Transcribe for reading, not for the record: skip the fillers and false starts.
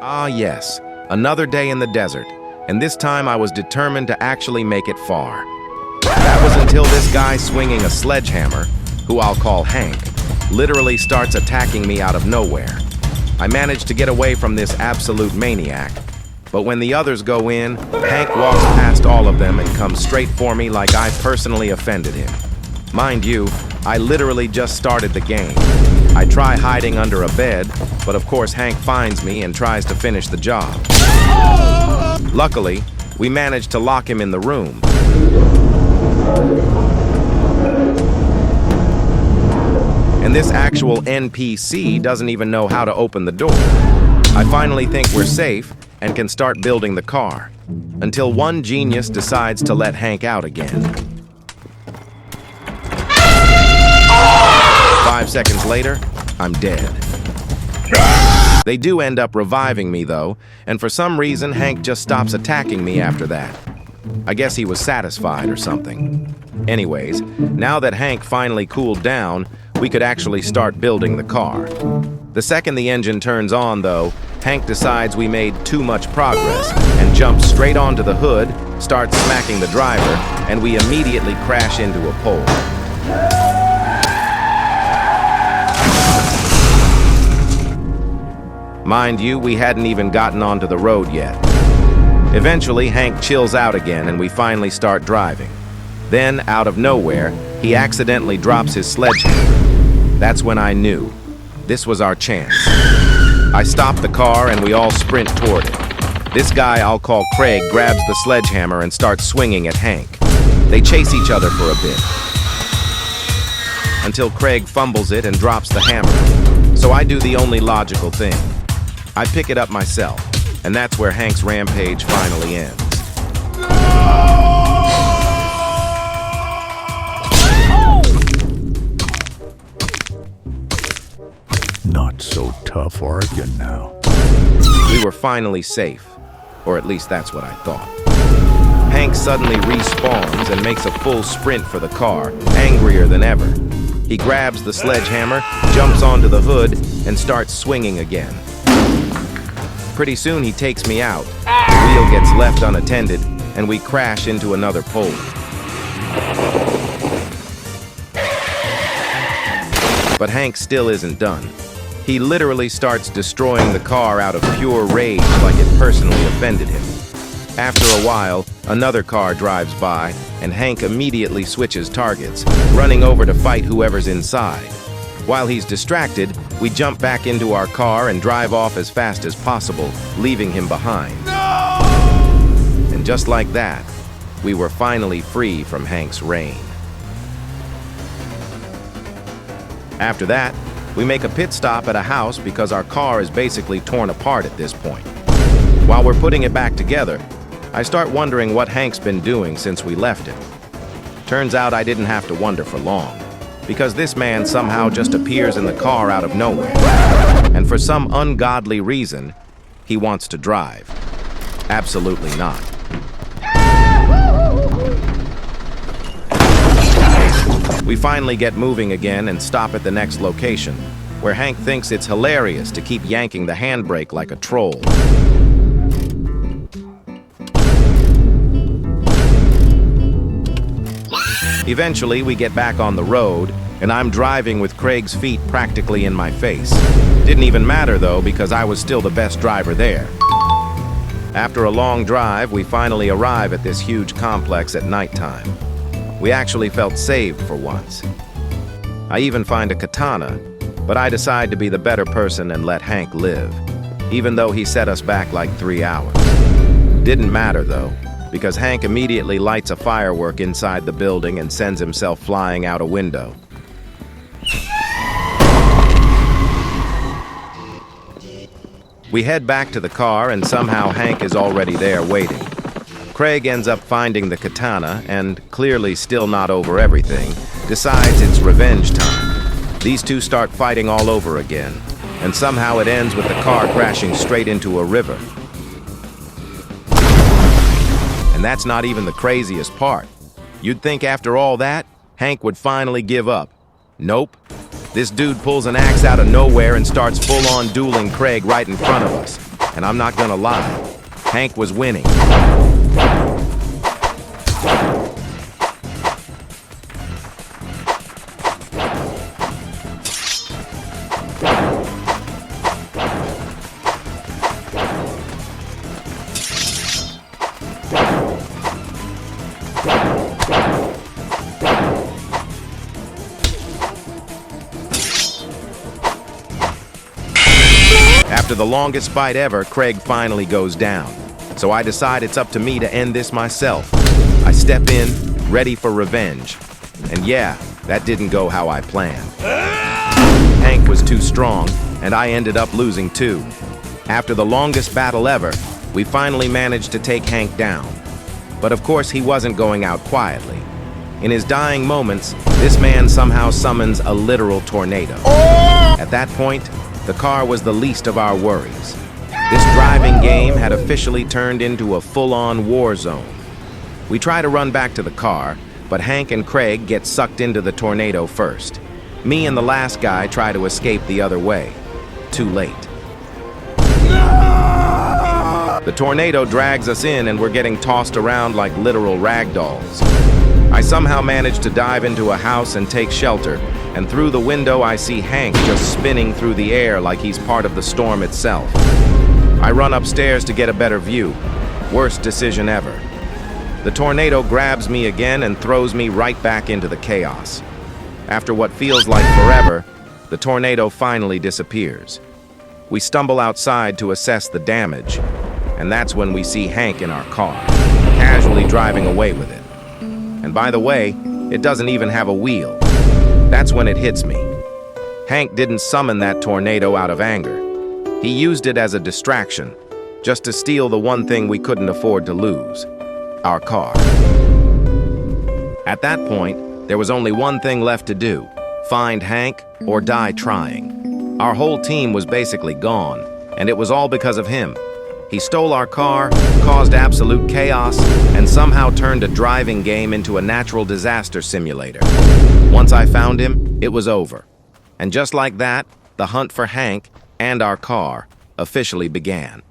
Ah yes, another day in the desert, and this time I was determined to actually make it far. That was until this guy swinging a sledgehammer, who I'll call Hank, literally starts attacking me out of nowhere. I managed to get away from this absolute maniac, but when the others go in, Hank walks past all of them and comes straight for me like I personally offended him. Mind you, I literally just started the game. I try hiding under a bed, but of course Hank finds me and tries to finish the job. Luckily, we managed to lock him in the room. And this actual NPC doesn't even know how to open the door. I finally think we're safe and can start building the car, until one genius decides to let Hank out again. 5 seconds later, I'm dead. They do end up reviving me though, and for some reason Hank just stops attacking me after that. I guess he was satisfied or something. Anyways, now that Hank finally cooled down, we could actually start building the car. The second the engine turns on though, Hank decides we made too much progress and jumps straight onto the hood, starts smacking the driver, and we immediately crash into a pole. Mind you, we hadn't even gotten onto the road yet. Eventually, Hank chills out again and we finally start driving. Then, out of nowhere, he accidentally drops his sledgehammer. That's when I knew. This was our chance. I stop the car and we all sprint toward it. This guy I'll call Craig grabs the sledgehammer and starts swinging at Hank. They chase each other for a bit, until Craig fumbles it and drops the hammer. So I do the only logical thing. I pick it up myself, and that's where Hank's rampage finally ends. Not so tough, are you now? We were finally safe, or at least that's what I thought. Hank suddenly respawns and makes a full sprint for the car, angrier than ever. He grabs the sledgehammer, jumps onto the hood, and starts swinging again. Pretty soon he takes me out, the wheel gets left unattended, and we crash into another pole. But Hank still isn't done. He literally starts destroying the car out of pure rage like it personally offended him. After a while, another car drives by, and Hank immediately switches targets, running over to fight whoever's inside. While he's distracted, we jump back into our car and drive off as fast as possible, leaving him behind. No! And just like that, we were finally free from Hank's reign. After that, we make a pit stop at a house because our car is basically torn apart at this point. While we're putting it back together, I start wondering what Hank's been doing since we left him. Turns out I didn't have to wonder for long, because this man somehow just appears in the car out of nowhere. And for some ungodly reason, he wants to drive. Absolutely not. We finally get moving again and stop at the next location, where Hank thinks it's hilarious to keep yanking the handbrake like a troll. Eventually, we get back on the road, and I'm driving with Craig's feet practically in my face. Didn't even matter, though, because I was still the best driver there. After a long drive, we finally arrive at this huge complex at nighttime. We actually felt saved for once. I even find a katana, but I decide to be the better person and let Hank live, even though he set us back like 3 hours. Didn't matter, though, because Hank immediately lights a firework inside the building and sends himself flying out a window. We head back to the car, and somehow Hank is already there waiting. Craig ends up finding the katana and, clearly still not over everything, decides it's revenge time. These two start fighting all over again, and somehow it ends with the car crashing straight into a river. And that's not even the craziest part. You'd think after all that, Hank would finally give up. Nope. This dude pulls an axe out of nowhere and starts full-on dueling Craig right in front of us. And I'm not gonna lie, Hank was winning. After the longest fight ever, Craig finally goes down. So I decide it's up to me to end this myself. I step in, ready for revenge. And yeah, that didn't go how I planned. Hank was too strong, and I ended up losing too. After the longest battle ever, we finally managed to take Hank down. But of course, he wasn't going out quietly. In his dying moments, this man somehow summons a literal tornado. At that point, the car was the least of our worries. This driving game had officially turned into a full-on war zone. We try to run back to the car, but Hank and Craig get sucked into the tornado first. Me and the last guy try to escape the other way. Too late. The tornado drags us in and we're getting tossed around like literal rag dolls. I somehow manage to dive into a house and take shelter, and through the window I see Hank just spinning through the air like he's part of the storm itself. I run upstairs to get a better view. Worst decision ever. The tornado grabs me again and throws me right back into the chaos. After what feels like forever, the tornado finally disappears. We stumble outside to assess the damage, and that's when we see Hank in our car, casually driving away with it. And by the way, it doesn't even have a wheel. That's when it hits me. Hank didn't summon that tornado out of anger. He used it as a distraction, just to steal the one thing we couldn't afford to lose, our car. At that point, there was only one thing left to do: find Hank or die trying. Our whole team was basically gone, and it was all because of him. He stole our car, caused absolute chaos, and somehow turned a driving game into a natural disaster simulator. Once I found him, it was over. And just like that, the hunt for Hank and our car officially began.